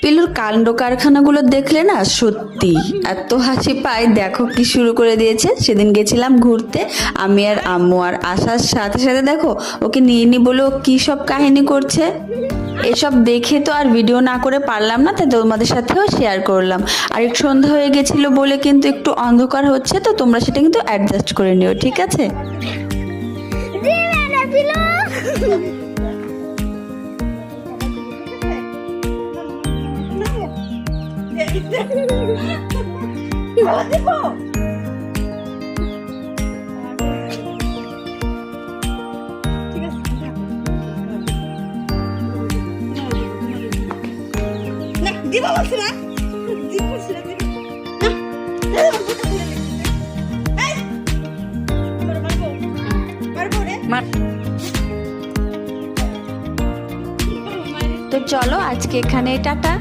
পিলুর কাণ্ড কারখানাগুলো দেখলে না সত্যি এত হাসি পায়। দেখো কি শুরু করে দিয়েছে। সেদিন গেছিলাম ঘুরতে আমি আর আম্মু, আর আসার সাথে সাথে দেখো ওকে নিয়ে নি বলে ও কি সব কাহিনী করছে। এসব দেখে তো আর ভিডিও না করে পারলাম না, তাই তোমাদের সাথেও শেয়ার করলাম। আর একটু সন্ধ্যা হয়ে গেছিল বলে কিন্তু একটু অন্ধকার হচ্ছে, তো তোমরা সেটা কিন্তু অ্যাডজাস্ট করে নিও, ঠিক আছে? তো চলো আজকে এখানে টাটা।